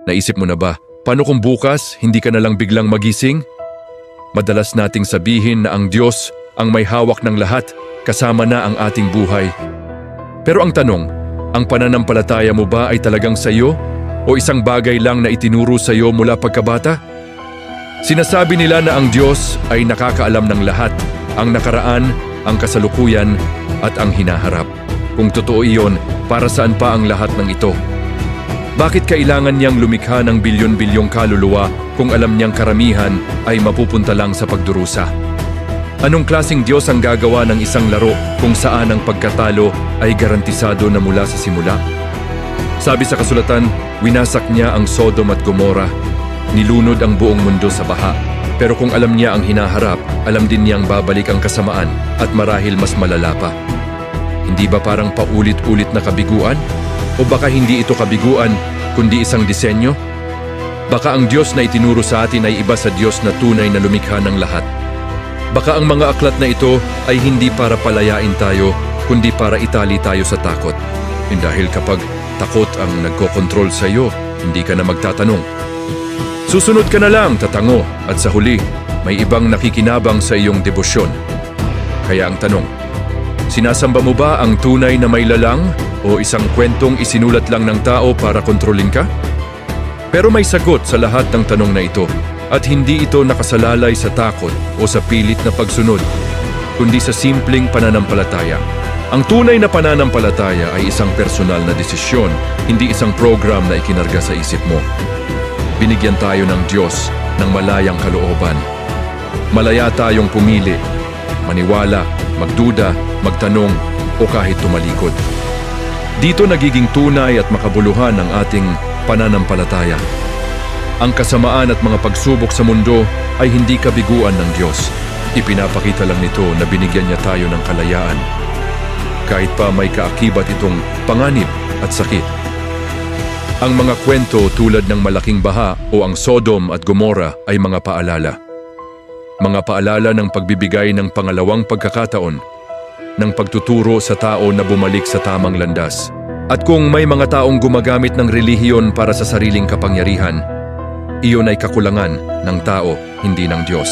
Naisip mo na ba, paano kung bukas hindi ka na lang biglang magising? Madalas nating sabihin na ang Diyos ang may hawak ng lahat, kasama na ang ating buhay. Pero ang tanong, ang pananampalataya mo ba ay talagang sa iyo? O isang bagay lang na itinuro sa iyo mula pagkabata? Sinasabi nila na ang Diyos ay nakakaalam ng lahat, ang nakaraan, ang kasalukuyan, at ang hinaharap. Kung totoo iyon, para saan pa ang lahat ng ito? Bakit kailangan niyang lumikha ng bilyon-bilyong kaluluwa kung alam niyang karamihan ay mapupunta lang sa pagdurusa? Anong klaseng Diyos ang gagawa ng isang laro kung saan ang pagkatalo ay garantisado na mula sa simula? Sabi sa kasulatan, winasak niya ang Sodom at Gomorrah, nilunod ang buong mundo sa baha. Pero kung alam niya ang hinaharap, alam din niyang babalik ang kasamaan at marahil mas malala pa. Hindi ba parang paulit-ulit na kabiguan? O baka hindi ito kabiguan, kundi isang disenyo? Baka ang Diyos na itinuro sa atin ay iba sa Diyos na tunay na lumikha ng lahat. Baka ang mga aklat na ito ay hindi para palayain tayo, kundi para itali tayo sa takot. Dahil kapag takot ang nagkokontrol sa iyo, hindi ka na magtatanong. Susunod ka na lang, tatango, at sa huli, may ibang nakikinabang sa iyong debosyon. Kaya ang tanong, sinasamba mo ba ang tunay na may lalang o isang kwentong isinulat lang ng tao para kontrolin ka? Pero may sagot sa lahat ng tanong na ito. At hindi ito nakasalalay sa takot o sa pilit na pagsunod, kundi sa simpleng pananampalataya. Ang tunay na pananampalataya ay isang personal na desisyon, hindi isang program na ikinarga sa isip mo. Binigyan tayo ng Diyos ng malayang kalooban. Malaya tayong pumili, maniwala, magduda, magtanong, o kahit tumalikod. Dito nagiging tunay at makabuluhan ang ating pananampalataya. Ang kasamaan at mga pagsubok sa mundo ay hindi kabiguan ng Diyos. Ipinapakita lang nito na binigyan niya tayo ng kalayaan. Kahit pa may kaakibat itong panganib at sakit. Ang mga kwento tulad ng malaking baha o ang Sodom at Gomorrah ay mga paalala. Mga paalala ng pagbibigay ng pangalawang pagkakataon, ng pagtuturo sa tao na bumalik sa tamang landas. At kung may mga taong gumagamit ng relihiyon para sa sariling kapangyarihan, iyon ay kakulangan ng tao, hindi ng Diyos.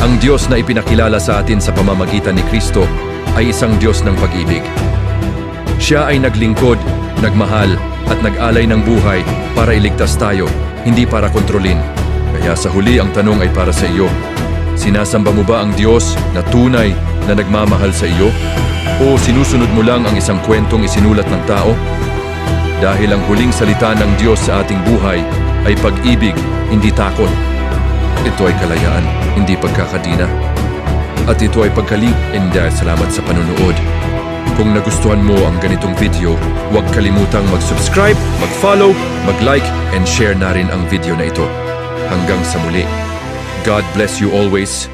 Ang Diyos na ipinakilala sa atin sa pamamagitan ni Kristo ay isang Diyos ng pag-ibig. Siya ay naglingkod, nagmahal, at nag-alay ng buhay para iligtas tayo, hindi para kontrolin. Kaya sa huli ang tanong ay para sa iyo. Sinasamba mo ba ang Diyos na tunay na nagmamahal sa iyo? O sinusunod mo lang ang isang kwentong isinulat ng tao? Dahil ang huling salita ng Diyos sa ating buhay ay pag-ibig, hindi takot. Ito ay kalayaan, hindi pagkakadina. At ito ay pagkaling. And salamat sa panunood. Kung nagustuhan mo ang ganitong video, huwag kalimutang mag-subscribe, mag-follow, mag-like, and share na rin ang video na ito. Hanggang sa muli. God bless you always.